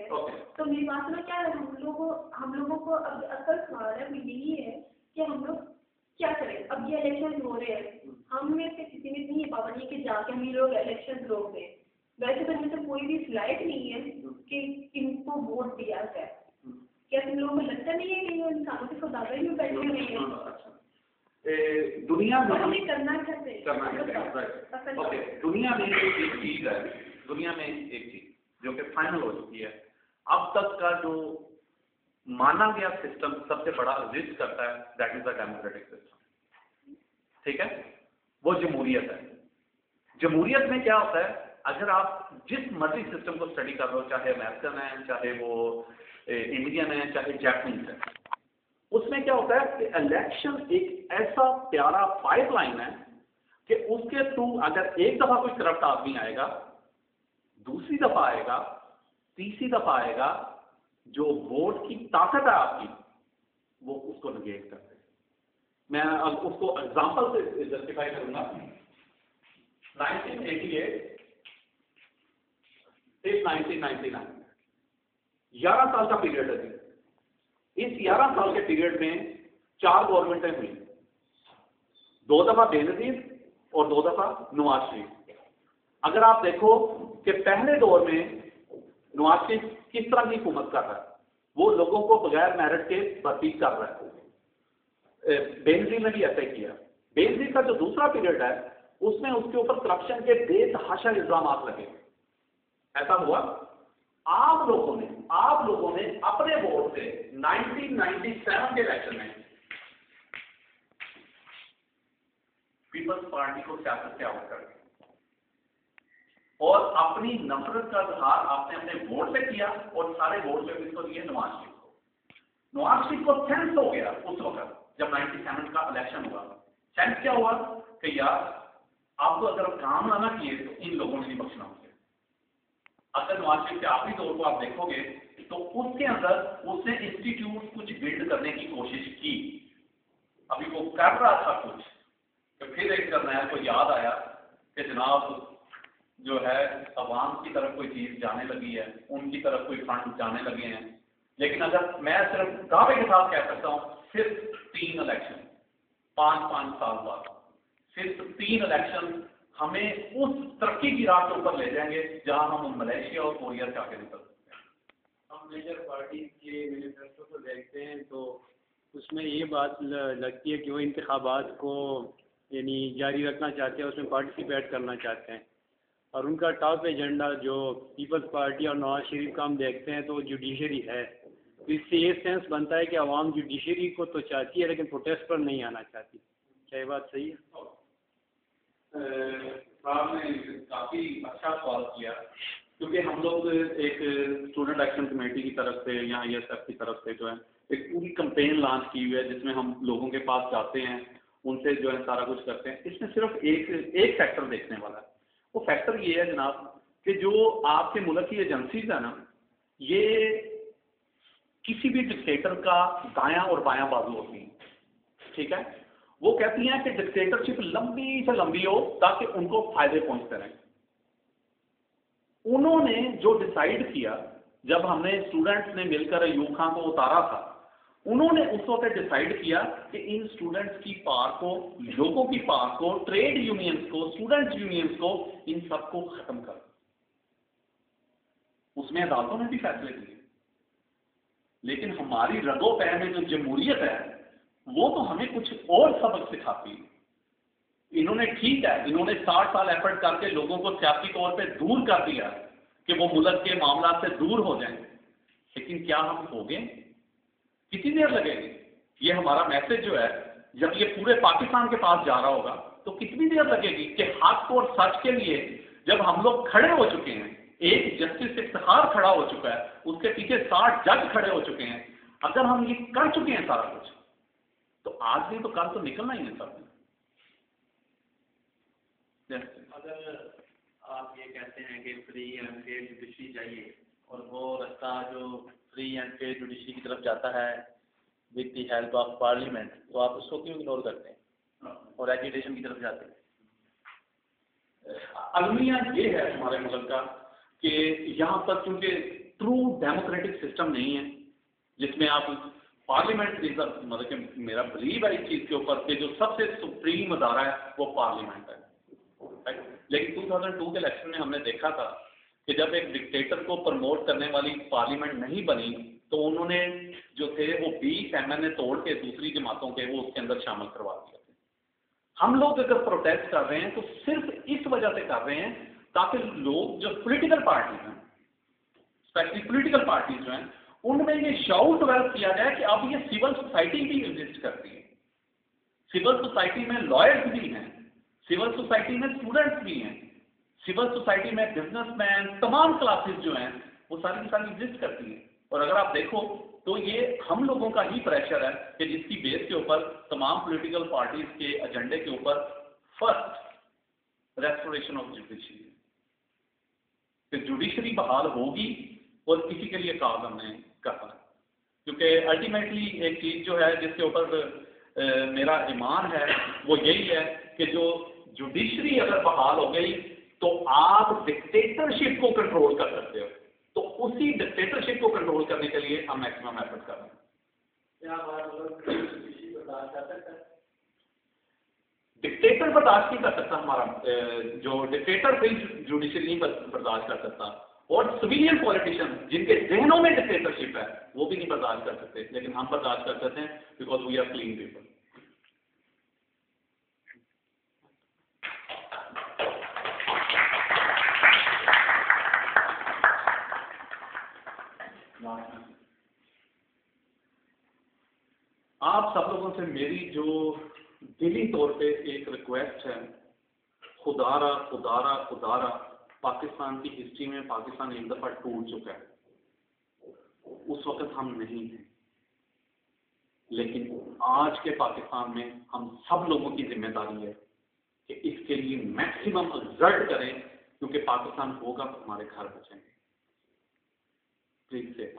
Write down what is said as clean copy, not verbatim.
तो मेरी बात में क्या है, हम लोगों को अब असल सवाल है वो यही है कि हम लोग क्या करें। अब ये इलेक्शन हो रहे हैं, हम में से किसी में नहीं है पाबंदी कि जाके हम ये लोग इलेक्शन लोग दें। वैसे तो इनमें से कोई भी फ्लाइट नहीं है कि इनको वोट दिया जाए। क्या तुम लोगों को लगता नहीं है कि वो इंसानों के सौदागर में बैठे हुए हैं? दुनिया में हमें करना चाहते हैं। ओके, दुनिया में एक चीज है, दुनिया में एक चीज जो कि फाइनल हो चुकी है, अब तक का जो माना गया सिस्टम सबसे बड़ा रिस्क करता है, that is the democratic system. ठीक है, वो जमहूरियत है। जमहूरियत में क्या होता है, अगर आप जिस मर्जी सिस्टम को स्टडी कर रहे हो, चाहे अमेरिकन है, चाहे वो इंडियन है, चाहे जापानीज है, उसमें क्या होता है कि इलेक्शन एक ऐसा प्यारा पाइपलाइन है कि उसके थ्रू अगर एक दफा कोई करप्ट आदमी आएगा, दूसरी दफा आएगा, तीसरी दफा आएगा, जो वोट की ताकत है आपकी वो उसको निगेट करते हैं। मैं अब उसको एग्जांपल से जस्टिफाई करूंगा। 1988 से 1999 11 साल का पीरियड है। इस 11 साल के पीरियड में 4 गवर्नमेंटें हुई, 2 दफा बेनजीर और 2 दफा नवाज शरीफ। अगर आप देखो कि पहले दौर में नवाज शरीफ किस तरह की हुकूमत कर रहा है, वो लोगों को बगैर मेरिट के भर्ती कर रहा है। बेनजीर ने भी ऐसा ही किया। बेनजीर का जो दूसरा पीरियड है उसमें उसके ऊपर करप्शन के बेतहाशा इल्जाम लगे। ऐसा हुआ, आप लोगों ने अपने वोट से 1997 के इलेक्शन में पीपल्स पार्टी को सियासत से आउट कर दिया और अपनी नफरत का इजहार आपने अपने वोट से किया और सारे वोट से किसको दिए? नवाज शरीफ को। नवाज शरीफ को सेंस हो गया उस वक्त जब 97 का इलेक्शन हुआ। सेंस क्या हुआ कि यार आपको अगर काम ना किए तो इन लोगों ने नहीं बख्शना मुझे। अगर नवाज शरीफ के आखिरी दौर को आप देखोगे तो उसके अंदर उसने इंस्टीट्यूट कुछ बिल्ड करने की कोशिश की। अभी वो कर रहा था कुछ, तो फिर एक जर्नैल को याद आया कि जनाब जो है अवाम की तरफ कोई चीज जाने लगी है, उनकी तरफ कोई फंड जाने लगे हैं। लेकिन अगर मैं सिर्फ दावे के साथ कह सकता हूं, सिर्फ 3 इलेक्शन 5-5 साल बाद सिर्फ 3 इलेक्शन हमें उस तरक्की की राह के ऊपर ले जाएंगे जहां हम मलेशिया और कोरिया से आगे निकल सकते हैं। हम मेजर पार्टी के मैनिफेस्टो को देखते हैं तो उसमें ये बात लगती है कि वो इंतखाबात को यानी जारी रखना चाहते हैं, उसमें पार्टिसिपेट करना चाहते हैं। और उनका टॉप एजेंडा जो पीपल्स पार्टी और नवाज शरीफ का हम देखते हैं तो जुडिशरी है। तो इससे ये सेंस बनता है कि आवाम जुडिशरी को तो चाहती है लेकिन प्रोटेस्ट पर नहीं आना चाहती। क्या ये बात सही है? साहब ने काफ़ी अच्छा सवाल किया, क्योंकि हम लोग एक स्टूडेंट एक्शन कमेटी की तरफ से या ISF की तरफ से जो है एक पूरी कैंपेन लॉन्च की हुई है जिसमें हम लोगों के पास जाते हैं, उनसे जो है सारा कुछ करते हैं। इसमें सिर्फ एक फैक्टर देखने वाला है। वो फैक्टर ये है जनाब कि जो आपके मुल्क की एजेंसीज है ना, ये किसी भी डिक्टेटर का दायां और बायां बाजू होती है। ठीक है, वो कहती हैं कि डिक्टेटरशिप लंबी से लंबी हो ताकि उनको फायदे पहुंचते रहें। उन्होंने जो डिसाइड किया, जब हमने स्टूडेंट्स ने मिलकर अयूब खान को उतारा था, उन्होंने उस वक्त डिसाइड किया कि इन स्टूडेंट्स की पार को, लोगों की पार को, ट्रेड यूनियंस को, स्टूडेंट्स यूनियंस को, इन सबको खत्म कर। उसमें अदालतों ने भी फैसले किए, लेकिन हमारी रगो पैर में जो जमहूरियत है वो तो हमें कुछ और सबक सिखाती है। इन्होंने ठीक है, इन्होंने 60 साल एफर्ट करके लोगों को सियासी तौर पे दूर कर दिया कि वो मुल्क के मामला से दूर हो जाएं, लेकिन क्या हम हो गए? कितनी देर लगेगी? ये हमारा मैसेज जो है जब ये पूरे पाकिस्तान के पास जा रहा होगा तो कितनी देर लगेगी कि हक और सच के लिए जब हम लोग खड़े हो चुके हैं, एक जस्टिस इफ्तिखार खड़ा हो चुका है, उसके पीछे 60 जज खड़े हो चुके हैं, अगर हम ये कर चुके हैं सारा कुछ, तो आज नहीं तो कल तो निकलना ही है सब। अगर आप ये कहते हैं कि फ्री एंड फेयर जुडिशरी चाहिए और वो रास्ता जो फ्री एंड फेयर जुडिशरी की तरफ जाता है with the help of parliament, तो आप उसको क्यों इग्नोर करते हैं और एजुकेशन की तरफ जाते हैं? अलमिया ये है हमारे मुल्क का कि यहाँ पर क्योंकि ट्रू डेमोक्रेटिक सिस्टम नहीं है जिसमें आप पार्लियामेंट इज मतलब कि मेरा बिलीव है इस चीज़ के ऊपर कि जो सबसे सुप्रीम अदारा है वो पार्लियामेंट है। लेकिन 2002 के इलेक्शन में हमने देखा था कि जब एक डिक्टेटर को प्रमोट करने वाली पार्लियामेंट नहीं बनी तो उन्होंने जो थे वो 20 MNA तोड़ के दूसरी जमातों के वो उसके अंदर शामिल करवा दिए थे। हम लोग अगर प्रोटेस्ट कर रहे हैं तो सिर्फ इस वजह से कर रहे हैं ताकि लोग जो पॉलिटिकल पार्टीज हैं, स्पेशली पॉलिटिकल पार्टीज जो हैं, उनमें ये शाउट डेवलप किया जाए कि अब ये सिविल सोसाइटी भी एग्जिस्ट करती है। सिविल सोसाइटी में लॉयर्स भी हैं, सिविल सोसाइटी में स्टूडेंट्स भी हैं, सिविल सोसाइटी में बिजनेसमैन, तमाम क्लासेस जो हैं वो सारी की सारी एग्जिस्ट करती हैं। और अगर आप देखो तो ये हम लोगों का ही प्रेशर है कि जिसकी बेस के ऊपर तमाम पॉलिटिकल पार्टीज के एजेंडे के ऊपर फर्स्ट रेस्टोरेशन ऑफ जुडिशरी, कि जुडिशरी बहाल होगी और इसी के लिए काम हमने करना है। क्योंकि अल्टीमेटली एक चीज़ जो है जिसके ऊपर मेरा ईमान है वो यही है कि जो जुडिशरी अगर बहाल हो गई तो आप डिक्टेटरशिप को कंट्रोल कर सकते हो। तो उसी डिक्टेटरशिप को कंट्रोल करने के लिए हम मैक्सिमम एफर्ट कर रहे हैं। डिक्टेटर बर्दाश्त नहीं कर सकता, हमारा जो डिक्टेटर फिर जुडिशरी नहीं बर्दाश्त कर सकता, और सिविलियन पॉलिटिशियन जिनके जहनों में डिक्टेटरशिप है वो भी नहीं बर्दाश्त कर सकते, लेकिन हम बर्दाश्त कर सकते हैं because we are clean people. आप सब लोगों से मेरी जो दिली तौर पे एक रिक्वेस्ट है, खुदारा खुदारा खुदारा, पाकिस्तान की हिस्ट्री में पाकिस्तान एक दफा टूट चुका है, उस वक्त हम नहीं थे, लेकिन आज के पाकिस्तान में हम सब लोगों की जिम्मेदारी है कि इसके लिए मैक्सिमम एक्सर्ट करें, क्योंकि पाकिस्तान होगा तो हमारे घर बचेंगे। प्लीज से